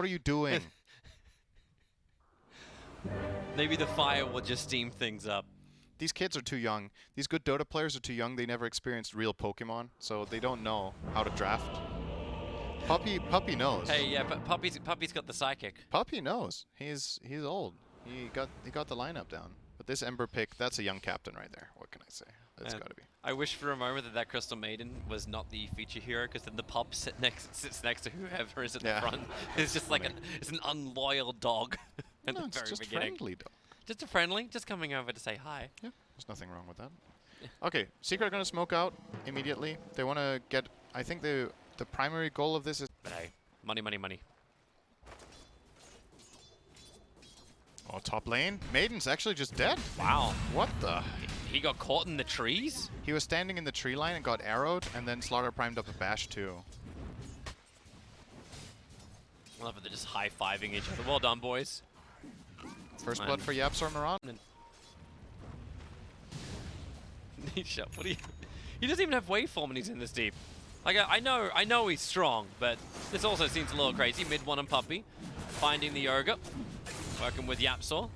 what are you doing? Maybe the fire will just steam things up. These kids are too young. These good Dota players are too young. They never experienced real Pokemon, so they don't know how to draft. Puppy knows. Hey, yeah, but Puppy's got the psychic. Puppy knows. He's old. He got the lineup down. But this Ember pick, that's a young captain right there. What can I say? That's got to be. I wish for a moment that Crystal Maiden was not the feature hero, because then the pup sits next to whoever is at the front. It's just like it's an unloyal dog at the very just beginning. Friendly dog. Just a friendly, just coming over to say hi. Yeah, there's nothing wrong with that. Okay, Secret are going to smoke out immediately. They want to get, I think the primary goal of this is... But hey, money, money, money. Oh, top lane. Maiden's actually just dead. Wow. What the? He got caught in the trees? He was standing in the tree line and got arrowed, and then Slaughter primed up a bash too. I love it, they're just high-fiving each other. Well done, boys. First blood for Yapsor Moran. Nisha, what do you... He doesn't even have waveform when he's in this deep. Like, I know he's strong, but this also seems a little crazy. Mid one and Puppy, finding the Ogre, working with Yapsor.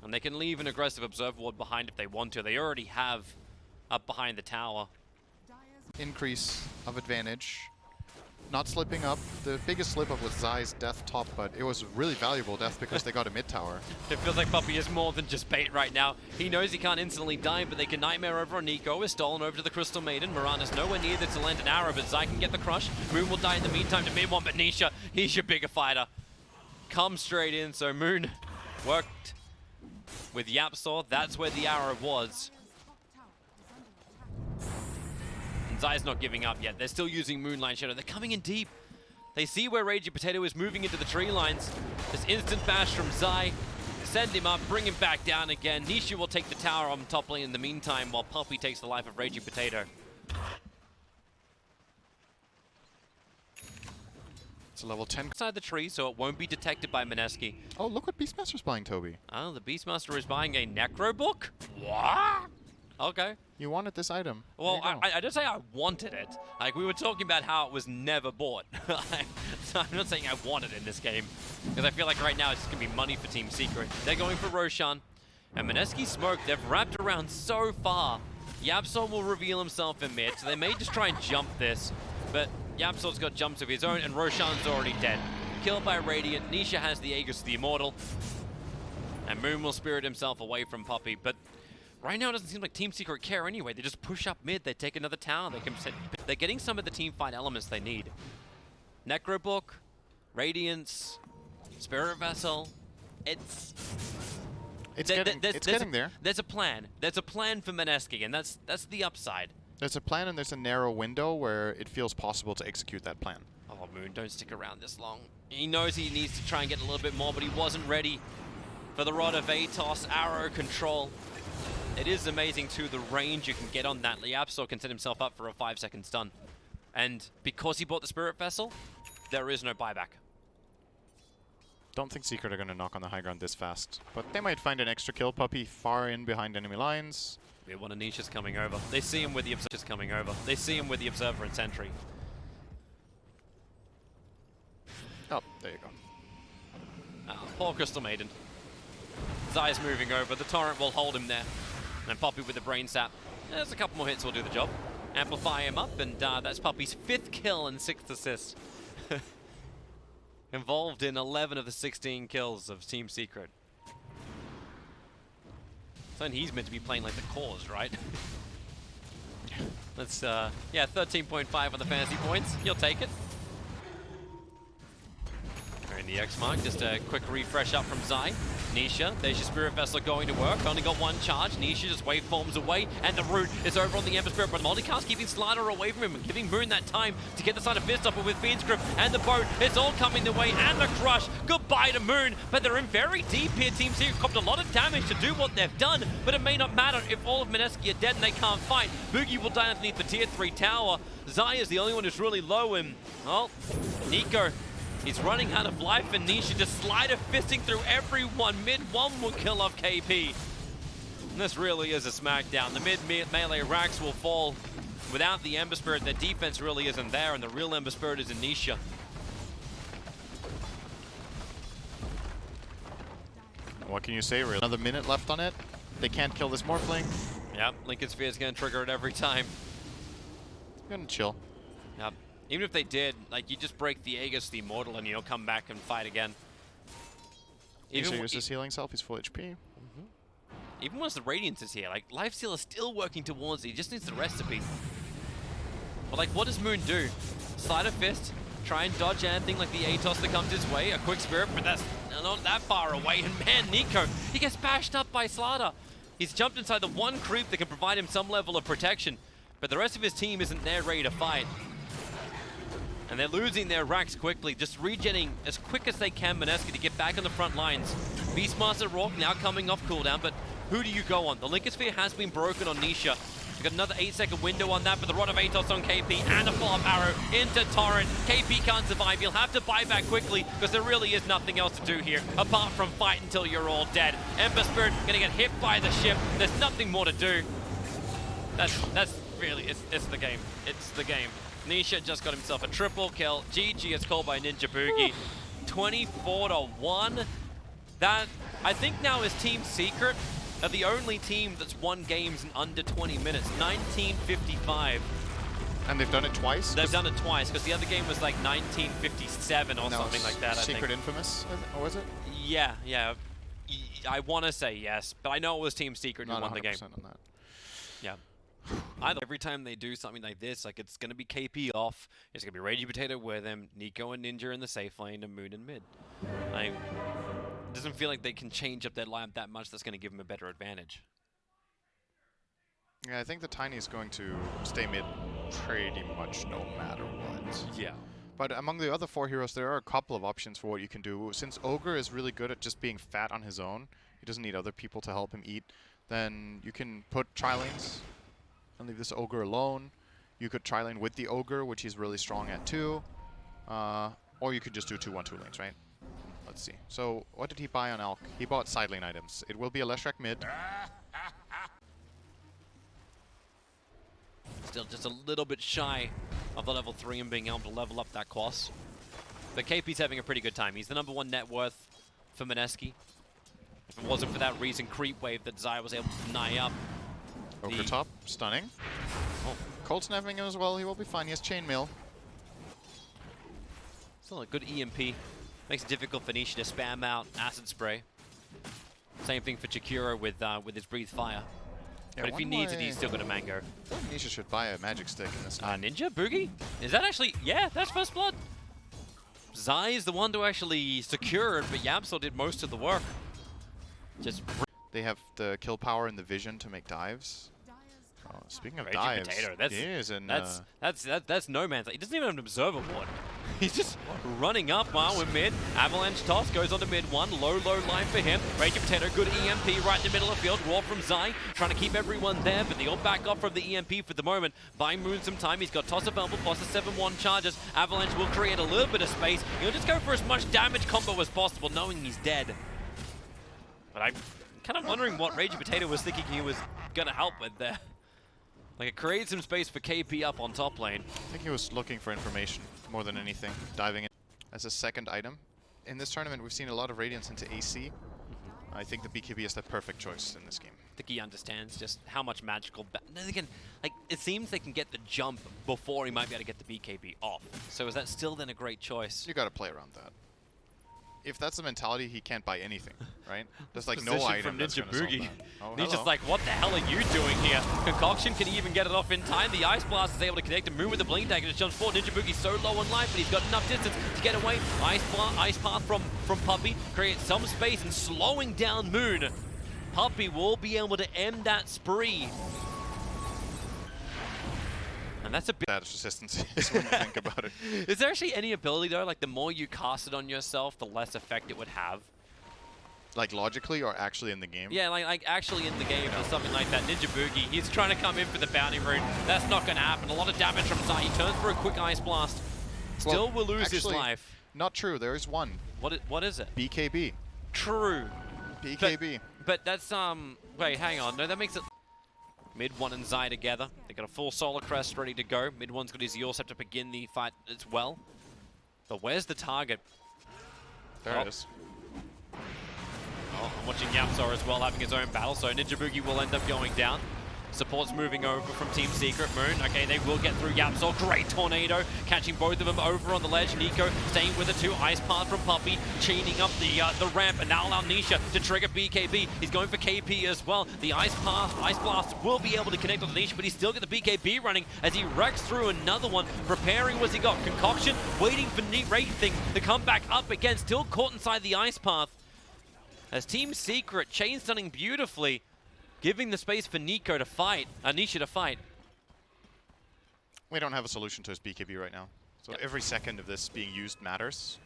And they can leave an aggressive Observer Ward behind if they want to. They already have up behind the tower. Increase of advantage. Not slipping up. The biggest slip up was Zai's death top, but it was really valuable death because they got a mid tower. It feels like Puppy is more than just bait right now. He knows he can't instantly die, but they can Nightmare over on Nico. Is stolen over to the Crystal Maiden. Moran is nowhere near there to land an arrow, but Zai can get the crush. Moon will die in the meantime to mid one, but Nisha, he's your bigger fighter. Comes straight in, so Moon worked with Yapsor. That's where the arrow was. Zai's not giving up yet. They're still using Moonlight Shadow. They're coming in deep. They see where Ragey Potato is moving into the tree lines. This instant bash from Zai. Send him up, bring him back down again. Nisha will take the tower on top lane in the meantime, while Puppy takes the life of Ragey Potato. It's a level 10. Inside the tree, so it won't be detected by Mineski. Oh, look what Beastmaster's buying, Toby. Oh, the Beastmaster is buying a Necro book? What? Okay. You wanted this item. Well, I don't say I wanted it. Like, we were talking about how it was never bought. So I'm not saying I want it in this game, because I feel like right now it's just going to be money for Team Secret. They're going for Roshan. And Mineski Smoke, they've wrapped around so far. Yapsor will reveal himself in mid, so they may just try and jump this. But Yapsor's got jumps of his own, and Roshan's already dead. Killed by Radiant. Nisha has the Aegis, the Immortal. And Moon will spirit himself away from Puppy, but right now it doesn't seem like Team Secret care anyway. They just push up mid, they take another tower, they're getting some of the team fight elements they need. Necrobook, Radiance, Spirit Vessel, it's getting there. There's a plan. There's a plan for Mineski, and that's the upside. There's a plan and there's a narrow window where it feels possible to execute that plan. Oh, Moon, don't stick around this long. He knows he needs to try and get a little bit more, but he wasn't ready for the Rod of Atos, arrow control. It is amazing, too, the range you can get on that. Yapsor can set himself up for a 5-second stun. And because he bought the Spirit Vessel, there is no buyback. Don't think Secret are going to knock on the high ground this fast. But they might find an extra kill. Puppy far in behind enemy lines. One of Nisha's coming over. They see him with the Observer's coming over. They see him with the Observer and Sentry. Oh, there you go. Poor Crystal Maiden. Zai's moving over. The Torrent will hold him there. And Puppy with the Brain Sap. There's a couple more hits will do the job. Amplify him up, and that's Puppy's 5th kill and 6th assist. Involved in 11 of the 16 kills of Team Secret. So he's meant to be playing like the cause, right? Let's, yeah, 13.5 on the fantasy points. You'll take it. In the X mark, just a quick refresh up from Zai. Nisha, there's your Spirit Vessel going to work. Only got one charge. Nisha just waveforms away, and the root is over on the Ember Spirit, but multicast keeping Slider away from him and giving Moon that time to get the side of Fist up with Fiend's Grip and the boat. It's all coming their way, and the crush. Goodbye to Moon, but they're in very deep here. Team Secret copped a lot of damage to do what they've done, but it may not matter if all of Mineski are dead and they can't fight. Boogie will die underneath the tier 3 tower. Zai is the only one who's really low, and, well, Nico, he's running out of life, and Nisha just slider fisting through everyone. Mid one will kill off KP. And this really is a smackdown. The mid melee racks will fall. Without the Ember Spirit, their defense really isn't there, and the real Ember Spirit is in Nisha. what can you say, really? Another minute left on it. They can't kill this Morphling. Yep, Lincoln Sphere is going to trigger it every time. They're gonna chill. Yep. Even if they did, like, you just break the Aegis, the Immortal, and you'll come back and fight again. Even use his healing self, he's full HP. Even once the Radiance is here, like, Lifesteal is still working towards it. He just needs the recipe. But, like, what does Moon do? Slide a fist, try and dodge anything like the Atos that comes his way, a quick spirit, but that's not that far away. And man, Nico, he gets bashed up by Slaughter. He's jumped inside the one creep that can provide him some level of protection, but the rest of his team isn't there ready to fight. And they're losing their racks quickly, just regenning as quick as they can Mineski to get back on the front lines. Beastmaster Rourke now coming off cooldown, but who do you go on? The Lincoln Sphere has been broken on Nisha. You've got another 8-second window on that, but the Rod of Atos on KP and a follow-up arrow into Torrent. KP can't survive. He'll have to buy back quickly because there really is nothing else to do here apart from fight until you're all dead. Ember Spirit gonna get hit by the ship. There's nothing more to do. That's really, it's the game. It's the game. Nisha just got himself a triple kill. GG is called by Ninja Boogie. 24-1. That, I think now is Team Secret are the only team that's won games in under 20 minutes. 1955. And they've done it twice? They've done it twice, because the other game was like 1957 or something like that, I think. Secret Infamous, or was it? Yeah, yeah. I want to say yes, but I know it was Team Secret who won the game. On that. Yeah. Every time they do something like this, like it's going to be KP off, it's going to be Ragey Potato with him, Nico and Ninja in the safe lane, and Moon in mid. It doesn't feel like they can change up their lineup that much that's going to give them a better advantage. Yeah, I think the Tiny is going to stay mid pretty much no matter what. Yeah. But among the other 4 heroes, there are a couple of options for what you can do. Since Ogre is really good at just being fat on his own, he doesn't need other people to help him eat, then you can put Tri-lanes and leave this Ogre alone. You could Tri-lane with the Ogre, which he's really strong at too. Or you could just do 2 1-2 lanes, right? Let's see. So, what did he buy on Alk? He bought side lane items. It will be a Leshrac mid. Still just a little bit shy of the level 3 and being able to level up that Quas. But KP's having a pretty good time. He's the #1 net worth for Mineski. If it wasn't for that recent creep wave that Zaya was able to deny up. Ogre top, stunning. Oh. Cold snapping him as well, he will be fine. He has chainmail. Still a good EMP. Makes it difficult for Nisha to spam out Acid Spray. Same thing for Chikura with his Breathe Fire. Yeah, but if he needs it, he's still got a Mango. Nisha should buy a magic stick in this. Ninja? Boogie? Is that actually... Yeah, that's First Blood. Zai is the one to actually secure it, but Yamsel did most of the work. Just... They have the kill power and the vision to make dives. Oh, speaking of Ragey dives, Potato, that's no man's. He doesn't even have an observer ward. He's just running up while we're mid. Avalanche toss goes on to mid 1. Low line for him. Ragey Potato, good EMP right in the middle of the field. Raw from Zai, trying to keep everyone there, but they all back off from the EMP for the moment. Buying Moon some time. He's got Toss available plus the 7-1 charges. Avalanche will create a little bit of space. He'll just go for as much damage combo as possible, knowing he's dead. But I'm kind of wondering what Ragey Potato was thinking he was going to help with there. Like, it creates some space for KP up on top lane. I think he was looking for information more than anything, diving in as a second item. In this tournament, we've seen a lot of Radiance into AC. I think the BKB is the perfect choice in this game. I think he understands just how much magical... Again, like, it seems they can get the jump before he might be able to get the BKB off. So is that still then a great choice? You gotta play around that. If that's the mentality, he can't buy anything, right? There's like no item from that's Ninja gonna solve Boogie. that. Oh, He's just like, what the hell are you doing here? Concoction can even get it off in time. The Ice Blast is able to connect and move with the Blink Dagger. Just jumps forward. Ninja Boogie's so low on life, but he's got enough distance to get away. Ice Path from Puppey creates some space and slowing down Moon. Puppey will be able to end that spree. And that's a bit bad resistance when you think about it. Is there actually any ability though, like the more you cast it on yourself, the less effect it would have? Like logically or actually in the game? Yeah, like actually in the game or something like that. Ninja Boogie, he's trying to come in for the bounty rune. That's not going to happen. A lot of damage from Zai. He turns for a quick Ice Blast. Still will lose his life. Not true. There is one. What is it? BKB. True. BKB. But that's wait, hang on. No, that makes it. Mid 1 and Zai together. They got a full Solar Crest ready to go. Mid 1's got his Eul's have to begin the fight as well. But where's the target? There it is. Oh, I'm watching Yapzor as well having his own battle, so Ninja Boogie will end up going down. Support's moving over from Team Secret. Moon, okay, they will get through Yapzor. Great tornado, catching both of them over on the ledge. Nico staying with the 2. Ice Path from Puppey, chaining up the ramp, and now allow Nisha to trigger BKB. He's going for KP as well. The Ice Blast will be able to connect on Nisha, but he's still got the BKB running as he wrecks through another one. Preparing what's he got? Concoction, waiting for Wraithing to come back up again, still caught inside the Ice Path. As Team Secret chain stunning beautifully, giving the space for Nisha to fight. We don't have a solution to his BKB right now. So every second of this being used matters.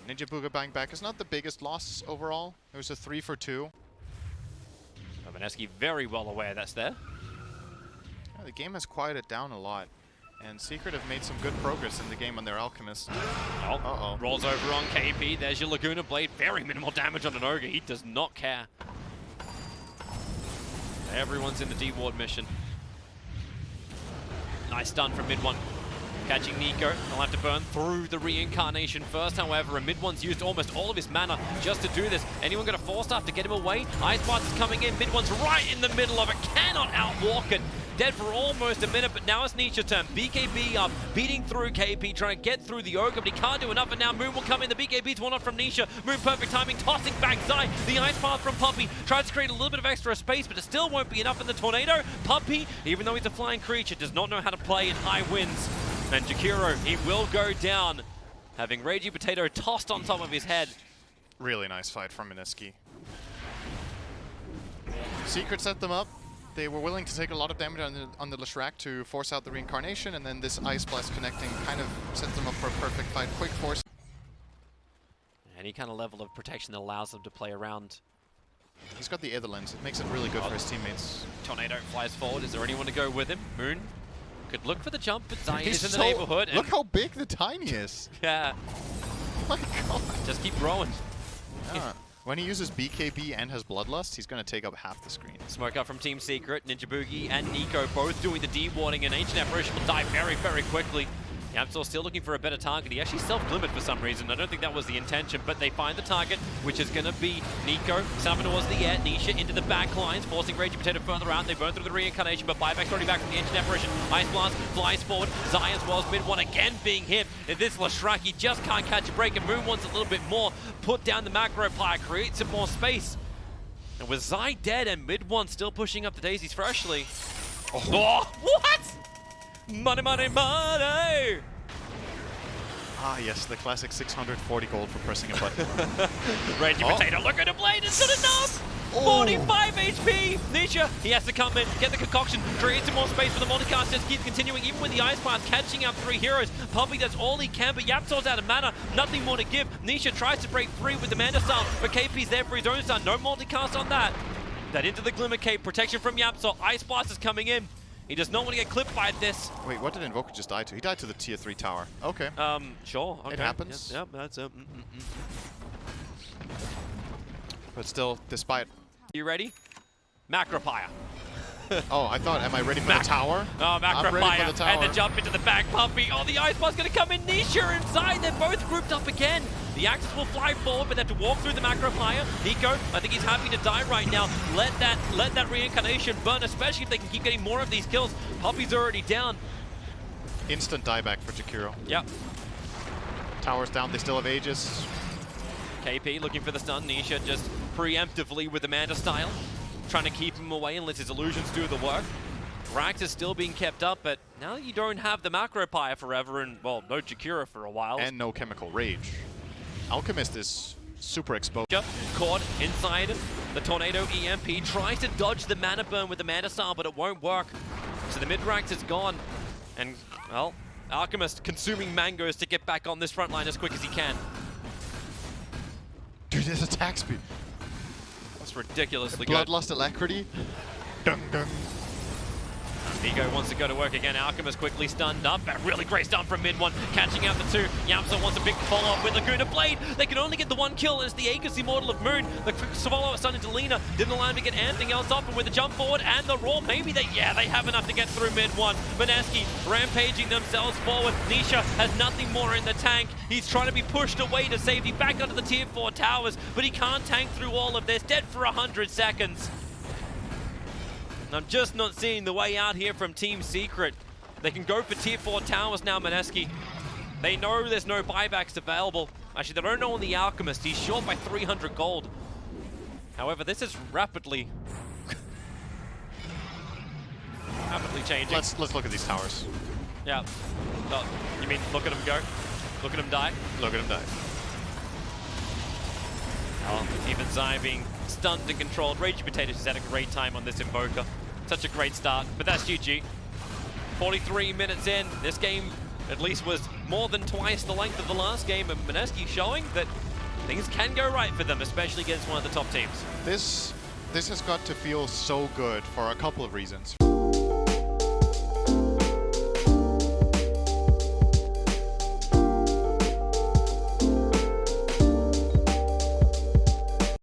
Ninja Boogie buying back is not the biggest loss overall. It was a 3 for 2. Vaneski very well aware that's there. Yeah, the game has quieted down a lot. And Secret have made some good progress in the game on their Alchemist. Oh, rolls over on KP. There's your Laguna Blade. Very minimal damage on an Ogre. He does not care. Everyone's in the D-Ward mission. Nice stun from mid one. Catching Nico. He'll have to burn through the reincarnation first, however, and mid one's used almost all of his mana just to do this. Anyone got a Force Staff to get him away? Ice Blast is coming in. Mid one's right in the middle of it. Cannot outwalk it. Dead for almost a minute, but now it's Nisha's turn. BKB up, beating through KP, trying to get through the Ogre, but he can't do enough, and now Moon will come in. The BKB's one off from Nisha. Moon perfect timing, tossing back Zai. The Ice Path from Puppey tries to create a little bit of extra space, but it still won't be enough in the tornado. Puppey, even though he's a flying creature, does not know how to play in high winds. And Jakiro, he will go down, having Ragey Potato tossed on top of his head. Really nice fight from Mineski. Secret set them up. They were willing to take a lot of damage on the Leshrac to force out the reincarnation, and then this Ice Blast connecting kind of sets them up for a perfect fight. Quick force. Any kind of level of protection that allows them to play around. He's got the Aether Lens. It makes it really good for his teammates. Tornado flies forward. Is there anyone to go with him? Moon could look for the jump, but Zion is in the neighborhood. Look how big the Tiny is. Yeah. Oh my god. Just keep growing. Yeah. When he uses BKB and has Bloodlust, he's going to take up half the screen. Smoke up from Team Secret, Ninja Boogie and Nico both doing the D-warding, and Ancient Apparition will die very, very quickly. Yapzor still looking for a better target. He actually self-glimmered for some reason. I don't think that was the intention, but they find the target, which is going to be Nico. Summoned towards the air, Nisha into the back lines, forcing Ragey Potato further out. They burn through the reincarnation, but buyback's already back from the Ancient Apparition. Ice Blast flies forward. Zai as well as mid one again being hit. And this Leshrac, he just can't catch a break, and Moon wants a little bit more. Put down the macro pyre, create some more space. And with Zai dead and mid one still pushing up the daisies freshly. Oh, what? Money, money, money! Ah, yes, the classic 640 gold for pressing a button. Ragey Potato, look at the blade, it's not enough! 45 HP! Nisha, he has to come in, get the concoction, create some more space for the multicast, just keeps continuing, even with the Ice Path catching out 3 heroes. Puppey does all he can, but Yapzor's out of mana, nothing more to give. Nisha tries to break free with the Manda Style, but KP's there for his own stun, no multicast on that. That into the Glimmer Cape, protection from Yapzor, Ice Blast is coming in. He does not want to get clipped by this. Wait, what did Invoker just die to? He died to the tier 3 tower. Okay. Sure. Okay. It happens. Yep, that's it. But still, despite... You ready? Macropire. Oh, I thought, am I ready for the tower? Oh, I'm ready Macropire. for the tower. And the jump into the back, Puppey. Oh, the Ice Blast's going to come in. Nisha inside. They're both grouped up again. The Axis will fly forward, but they have to walk through the Macropire. Nico, I think he's happy to die right now. Let that reincarnation burn, especially if they can keep getting more of these kills. Puppey's already down. Instant dieback for Jakiro. Yep. Tower's down, they still have Aegis. KP looking for the stun. Nisha just preemptively with the Manta style, trying to keep him away and let his illusions do the work. Rax is still being kept up, but now you don't have the Macro Pyre forever and, well, no Jakiro for a while. And no Chemical Rage. Alchemist is super exposed. Caught inside the Tornado EMP, tries to dodge the mana burn with the Manta style, but it won't work. So the mid-Rax is gone. And, well, Alchemist consuming mangoes to get back on this front line as quick as he can. Dude, his attack speed. That's ridiculously good. Bloodlust Alacrity. Dun dun. Nico wants to go to work again. Alchemist quickly stunned up. A really great stun from mid one, catching out the two. Yamsa wants a big follow-up with Laguna Blade. They can only get the one kill, and it's the Aegis Immortal of Moon. The quick follow-up stun into Lena didn't allow him to get anything else off, and with the jump forward and the roar, maybe they have enough to get through mid one. Maneski rampaging themselves forward. Nisha has nothing more in the tank. He's trying to be pushed away to safety back onto the tier 4 towers, but he can't tank through all of this. Dead for 100 seconds. I'm just not seeing the way out here from Team Secret. They can go for tier 4 towers now, Maneski. They know there's no buybacks available. Actually, they don't know on the Alchemist. He's short by 300 gold. However, this is rapidly changing. Let's look at these towers. Yeah. Oh, you mean look at him go? Look at him die? Look at him die. Oh, even Zion being stunned and controlled. Raging Potatoes has had a great time on this Invoker. Such a great start, but that's GG. 43 minutes in, this game at least was more than twice the length of the last game, and Maneski showing that things can go right for them, especially against one of the top teams. This has got to feel so good for a couple of reasons.